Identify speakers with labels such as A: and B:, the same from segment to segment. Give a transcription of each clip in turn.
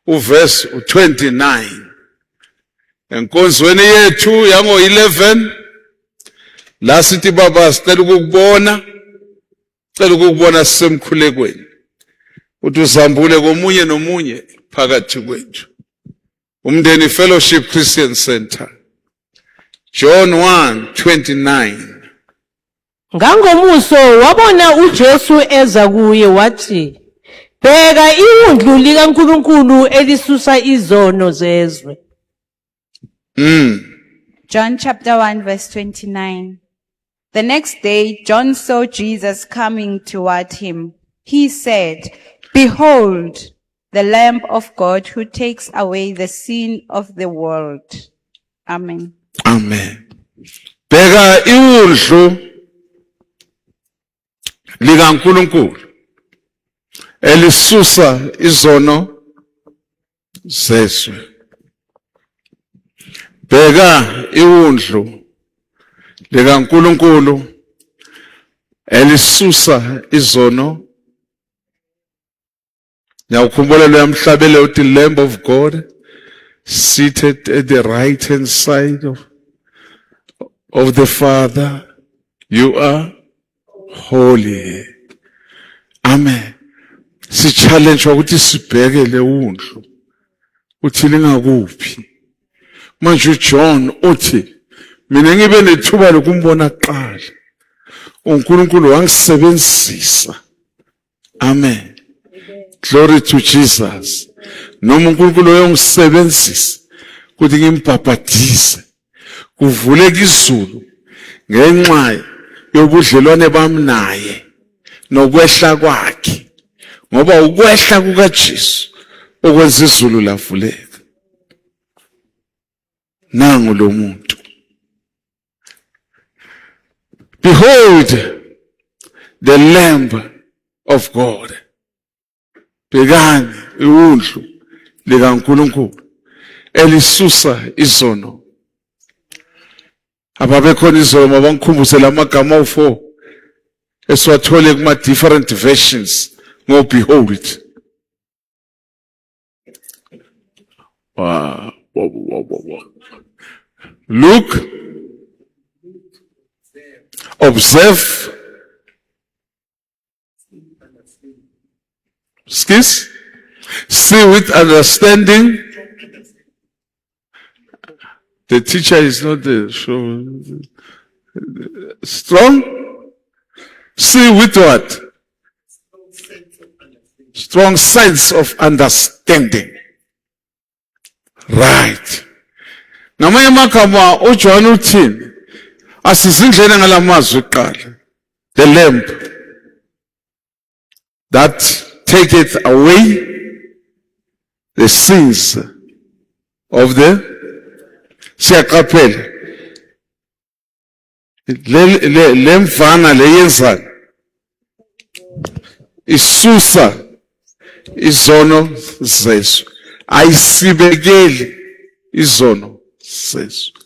A: uverse 29. Enkonzweni yethu yango 11 la sithi baba sicela ukukubona sisemkhulekweni. Uthi uzambule komunye nomunye phakathi kwethu. Umndeni Fellowship Christian Center. John 1:29.
B: Ngangomuso wabona uJesu eza kuye wathi, bheka iwundlu likaNkulunkulu elisusa izono zezwe.
C: John chapter 1 verse 29. The next day, John saw Jesus coming toward him. He said, "Behold, the Lamb of God who takes away the sin of the world." Amen.
A: Amen. Bheka iwundlu likaNkulunkulu elisusa izono zezwe. Bheka iwundlu likaNkulunkulu elisusa izono. Nyawukhumbula lo yamhlabele uthi Lamb of God seated at the right hand side of the Father, you are holy. Amen. Si challenge ukuthi sibheke le wundlu. Uthi lingakuphi. Manje uJohn uthi mina ngibe nethuba lokumbona kuqala. uNkulunkulu wangisebenzisa. Amen. Glory to Jesus. Noma uNkulunkulu uyongisebenzisa ukuthi ngimbhabhadise. Kuvuleke izulu ngenxa yobudlelwane bami naye nokwehla kwakhe. Ngoba ukwehla kukaJesu okwenza izulu lavuleka. Nangu lo muntu. Behold the Lamb of God. Bhekani iwundlu likaNkulunkulu elisusa izono. Ababekhona izono mabangikhumbuze lamagama u4 esiwathole kuma different versions ngo behold. Wow. Look, observe, see with understanding. The teacher is not there. Strong. See with what? Strong sense of understanding. Right. Ngamanye amagama uJohn uthini? Asizindlene ngalamazwi eqala. The lamb that taketh away the sins of the siyaqaphela. Lemvana leyenzana isusa izono zezwe. Ayisibekeli izono zezwe.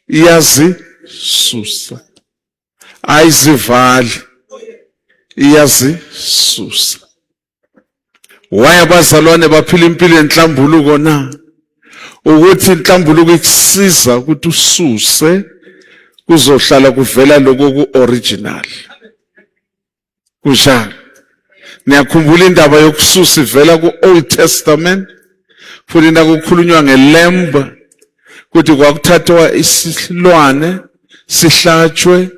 A: Iyazisusa. Ayizivali. Iyazisusa. Why abazalwane baphila impilo enhlambuluko na? Ukuthi inhlambuluko ikusiza ukuthi ususe kuzohlala kuvela lokho ku-original. Kunjalo. Niyakhumbula indaba yokususa ivela ku-Old Testament. Futhi nakukhulunywa ngelamb ukuthi kwakuthathwa isilwane sihlatshwe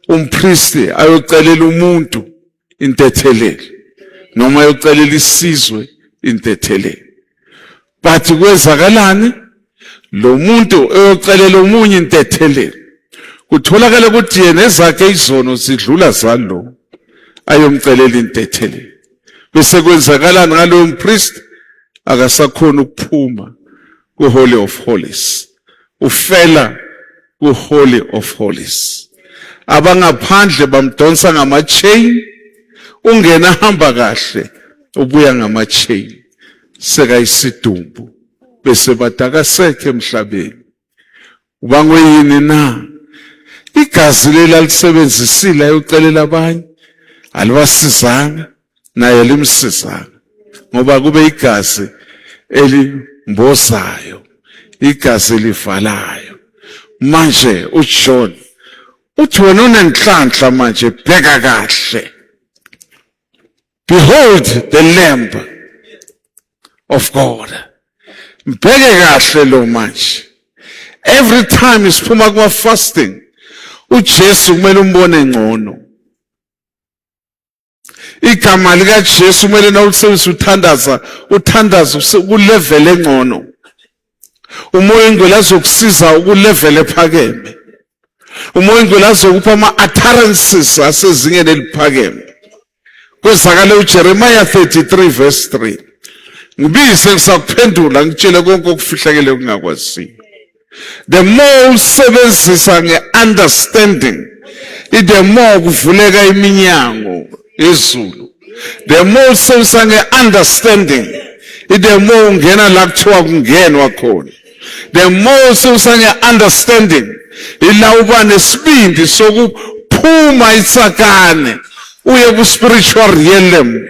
A: umpristi ayocelela umuntu intethelelo noma ayocelela isizwe intethelelo. But kwezakalani lo muntu eyocelela umunye intethelelo kutholakala ukuthi yena ezakhe izono zidlula zalo ayomcelela intethelelo. Bese kwenzakalani ngalo umpristi akasakhona ukuphuma ku-Holy of Holies. Ufela ku-Holy of Holies. Abangaphandle bamdonsa ngama-chain. Ungena hamba kahle ubuya ngama-chain. Sekayisidumbu. Bese batakasekhe emhlabeni. Ubangwe yini na? Igazi lelalisebenzisile ayocelela abanye. Alibasizanga naye limsizanga. Ngoba kube igazi elimbozayo, igazi elivalayo. Manje uJohn uthi wena unenhlanhla manje, bheka kahle. Behold the Lamb of God. Bheke kahle lo manje. Every time isiphuma kuma fasting, uJesu kumele umbone ngcono. Igama lika Jesu kumele nawulisebenzisa uthandaza ku level engcono. Umoya ingcwele azokusiza ku level ephakeme. Umoya ingcwele azokupha ama utterances asezingeni eliphakeme. Kwezakala uJeremiah 33 verse 3. Ngibise ngisakuphendula ngitshele konke okufihlakele okungakwaziyo. The more usebenzisa nge-understanding, the more kuvuleka iminyango yezulu. The more usebenzisa nge-understanding, the more ungena la kuthiwa kungenwa khona. The more usebenzisa nge-understanding, ila uba nesibindi sokuphuma isakane uye ku-spiritual realm,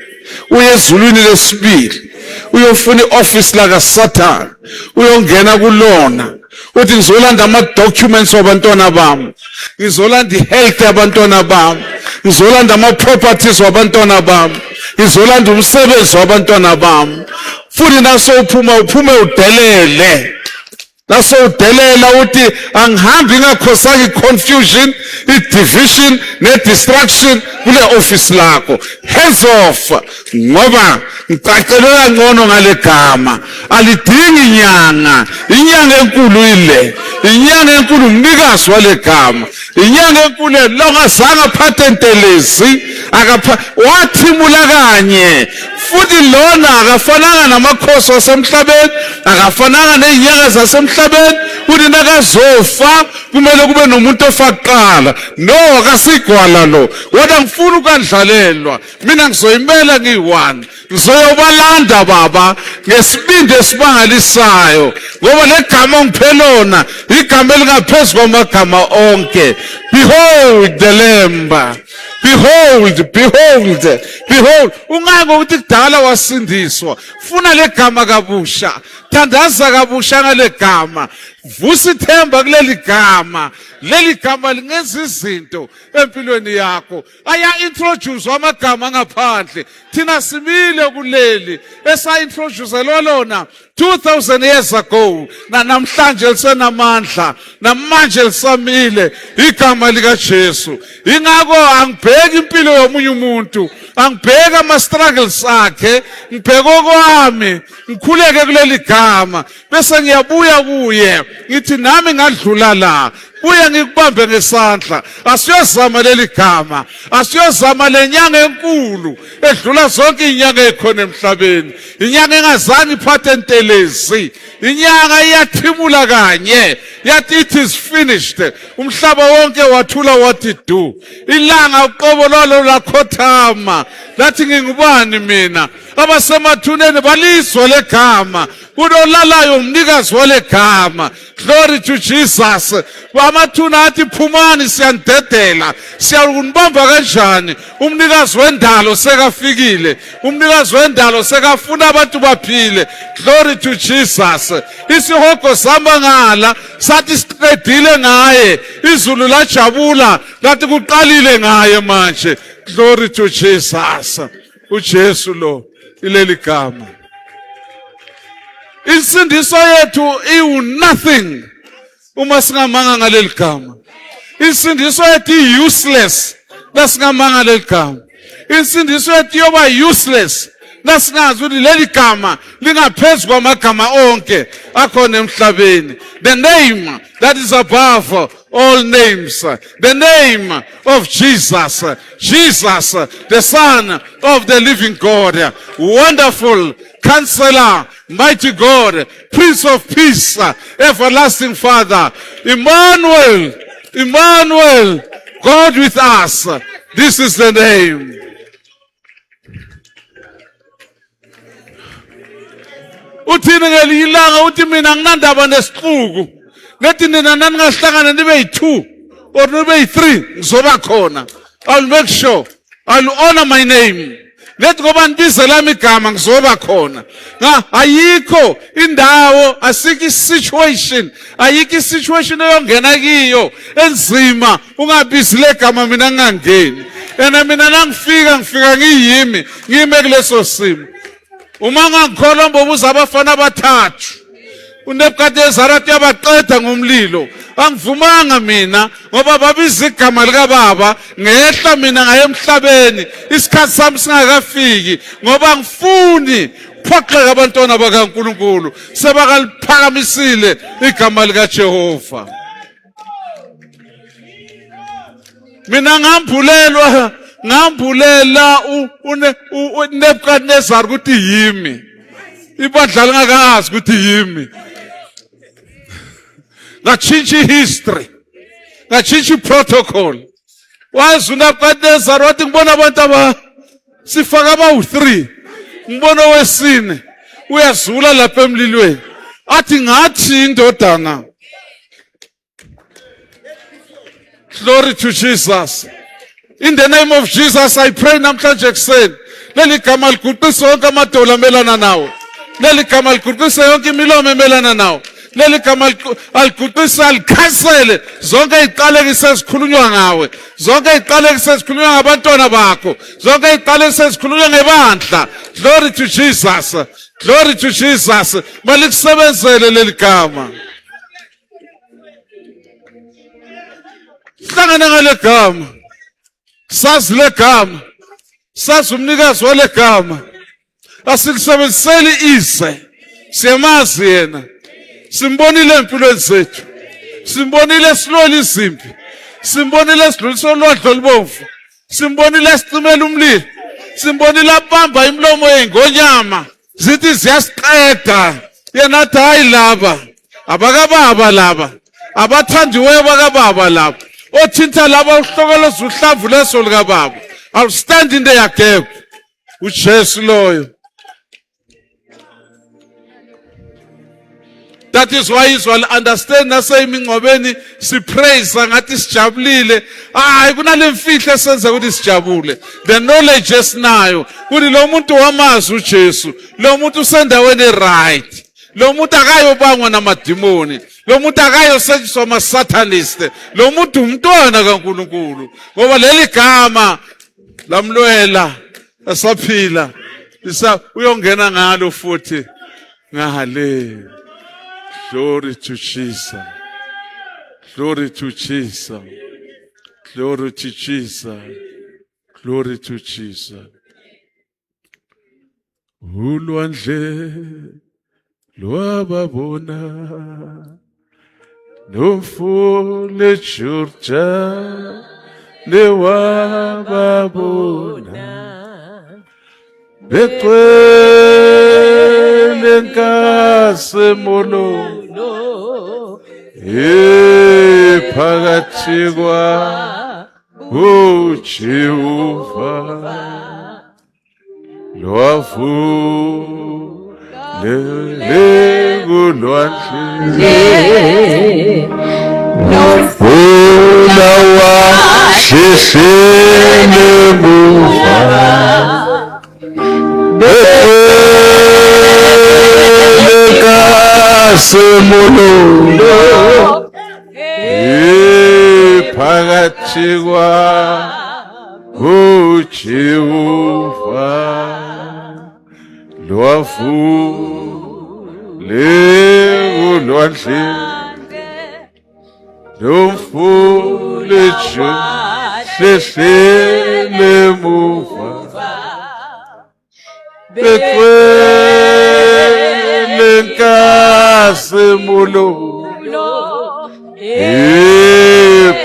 A: uye ezulwini lesibili, uyofuna i-office laka Satan, uyongena kulona. Uthi ngizolanda ama-documents wabantwana bami, ngizolanda i-health yabantwana bami, ngizolanda ama-properties wabantwana bami, ngizolanda umsebenzi wabantwana bami. Futhi naso uphume udelele. Naso udelela uthi angihambi ngakhosaki confusion, i-division ne-distraction kule office lakho. Hands off, ngoba ngicacelela ngcono ngale gama. Alidingi inyanga, inyanga enkulu ile. Inyanga enkulu umnikazi wale gama. Inyanga enkulu lokazange aphathe ntelezi, wathimula kanye. Futhi lona akafananga namakhosi wasemhlabeni, akafananga nezinyanga zasemhlabeni. Uthi nakazofa kumele kube nomuntu ofaqala. No, akasigwala lo. Wena ngifuna ukandlalelwa. Mina ngizoyimela ngiyi-1. Ngizoyobalanda baba ngesibindi esibangalisayo. Ngoba legama ongiphe lona igama elingaphezulu kwamagama onke. Behold the Lamb. Behold, behold, behold. Ungake ukuthi kudala wasindiswa. Funa legama kabusha. Thandaza kabusha ngale gama. Vusa ithemba kuleli gama. Leli gama lingenza izinto empilweni yakho. Aya introduce amagama ngaphandle. Thina simile kuleli esa introduce lona 2000 years ago. Namhlanje lisenamandla. Namanje lisamile igama lika Jesu. Ingakho angibheki impilo yomunye umuntu. Angibheka ama struggles akhe. Ngibheka okwami. Ngikhuleke kuleli gama. Bese ngiyabuya kuye. Ngithi nami ngadlula la. Buya ngikubambe ngesandla. Asiyozama leli gama. Asiyozama lenyanga enkulu edlula zonke inyanga ekhona emhlabeni. Inyanga engazange iphathe ntelezi. Inyanga iyathimula kanye. Yathi it is finished. Umhlaba wonke wathula wathi du. Ilanga uqobo lalo lakhothama. Lathi ngingubani mina? Abasemathuneni balizwa legama. Udolalayo umnikazi wale gama. Glory to Jesus. Amathuna athi phumani siyandedela. Siyakunibamba kanjani? Umnikazi wendalo sekafikile. Umnikazi wendalo sekafuna abantu baphile. Glory to Jesus. Isihogo sambangala sathi siqedile ngaye. Izulu lajabula lathi kuqalile ngaye manje. Glory to Jesus. uJesu lo ileli gama. Insindiso yethu nothing uma singamanga ngaleli gama. Insindiso yethu useless nasingamanga ngaleli gama. Insindiso yethu yoba useless nasingazi ukuthi leli gama lingaphezulu kwamagama onke akhona emhlabeni. The name that is above all names, the name of Jesus, Jesus, the Son of the living God, wonderful Counselor, mighty God, Prince of Peace, everlasting Father, Emmanuel, Emmanuel, God with us. This is the name. Uthini ngelilanga uthi mina nginandaba nesixuku. Nethi nina nangahlangana nibe yi2 or nibe yi3 ngizoba khona. I'll make sure I'll honor my name. Lethi ngoba nibizela igama ngizoba khona. Ayikho indawo, asikho situation, ayikho situation eyongena kiyo enzima ungabizile igama mina ngingangeni. Yena mina ngifika ngiyimi kuleso simo. Uma ngakholwa mbobuza abafana abathathu. uNebukadnezar yabaqeda ngomlilo. Angivumanga mina ngoba babiza igama lika baba ngehla mina ngaye emhlabeni isikhathi sami singakafiki ngoba ngifuni phoxeka abantwana bakaNkuluNkulu sebakaliphakamisile igama lika Jehova. Mina ngambulela uNebukadnezar ukuthi yimi. Ibandla lingakazi ukuthi yimi. Ngachinja history. Ngachinja protocol. Wazi uNebukadnezar wathi ngibona abantu sifaka abawu3. Ngibona owesine uyazula lapha emlilweni. Athi ngathi indodana. Glory to Jesus. In the name of Jesus, I pray namhlanje kuseni. Leli gama liguqise wonke amadola emelana nawo. Leli gama liguqise yonke imilomo emelana nawo. Leli gama aliguqise alikhansele zonke iziqalekiso ezikhulunywa ngawe. Zonke iziqalekiso ezikhulunywa ngabantwana bakho. Zonke iziqalekiso ezikhulunywa ngebandla. Glory to Jesus. Glory to Jesus. Malikusebenzele leli gama. Hlangana ngale gama. Sazi le gama. Sazi umnikazi wale gama. Asilisebenziseli ize. Siyamazi yena. Simbonile empilweni zethu. Simbonile siloli izimpi. Simbonile sidlulisa ulwadlo olubomvu. Simbonile sicimela umlilo. Simbonile abamba imlomo yengonyama. Zithi ziyasiqeda. Yena athi hayi laba. Abakababa laba. Abathandiweyo bakababa laba. Othinta laba uhlokoloza uhlavu leso lika baba. I'll stand in their gap. uJesu loyo. That is why Israel understand nasemingcwabeni sipraise ngathi sijabulile. Hayi kunale mfihlo esenza ukuthi sijabule. The knowledge esinayo kuthi lo muntu wamazi uJesu, lo muntu usendaweni right. Lo muntu akayobangwa namadimoni. Lo muntu akayosetshenziswa ama-satanist. Lo muntu umntwana kaNkuluNkulu. Ngoba leli gama lamlwela esaphila. Uyongena ngalo futhi ngale. Glory to Jesus. Glory to Jesus. Glory to Jesus. Glory to Jesus. Ulwandle lwababona nomfule Jordan lewababona beqwele nkasemolo phakathi kwa uJehova lwavu legulwandle nomfula washishile muva Semolo phakathi kwa uJehova lwavu legulwandle nomfula washishile muva beqwele nkasemolo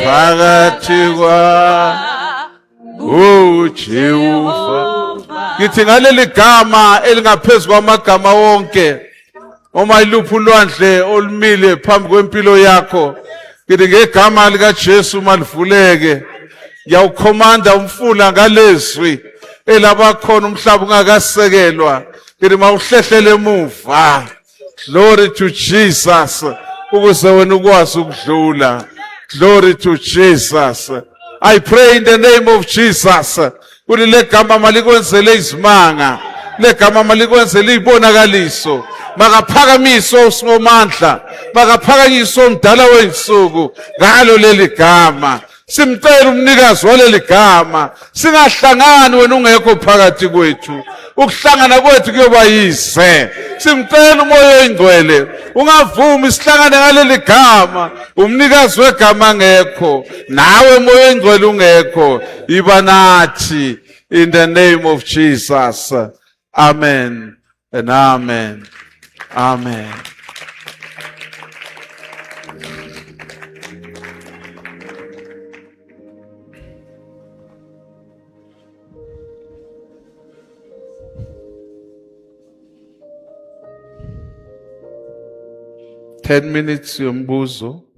A: phakathi kwa uJehova. Ngithi ngaleli gama elingaphezulu kwamagama wonke, uma iluphi ulwandle olumile phambi kwempilo yakho, ngithi ngegama likaJesu malivuleke. Ngiyawukhomanda umfula ngalezwi elabakhona umhlaba ungakasekelwa. Ngithi mawuhlehlele emuva. Glory to Jesus. Ukuze wena ukwazi ukudlula. Glory to Jesus. I pray in the name of Jesus. Uli legama malikwenzele izimanga. Legama malikwenzele izibonakaliso. Makaphakamiswe uSomandla. Makaphakanyiswe umdala weinsuku ngalo leli gama. Simcela umnikazi waleli gama. Singahlangani wena ungekho phakathi kwethu. Ukuhlangana kwethu kuyoba yize. Simcela umoya oyingcwele. Ungavumi isihlangane ngaleli gama. Umnikazi wegama ngekho. Nawe moya oyingcwele ungekho. Iba nathi in the name of Jesus. Amen and amen. Amen. Ten minutes yombuzo.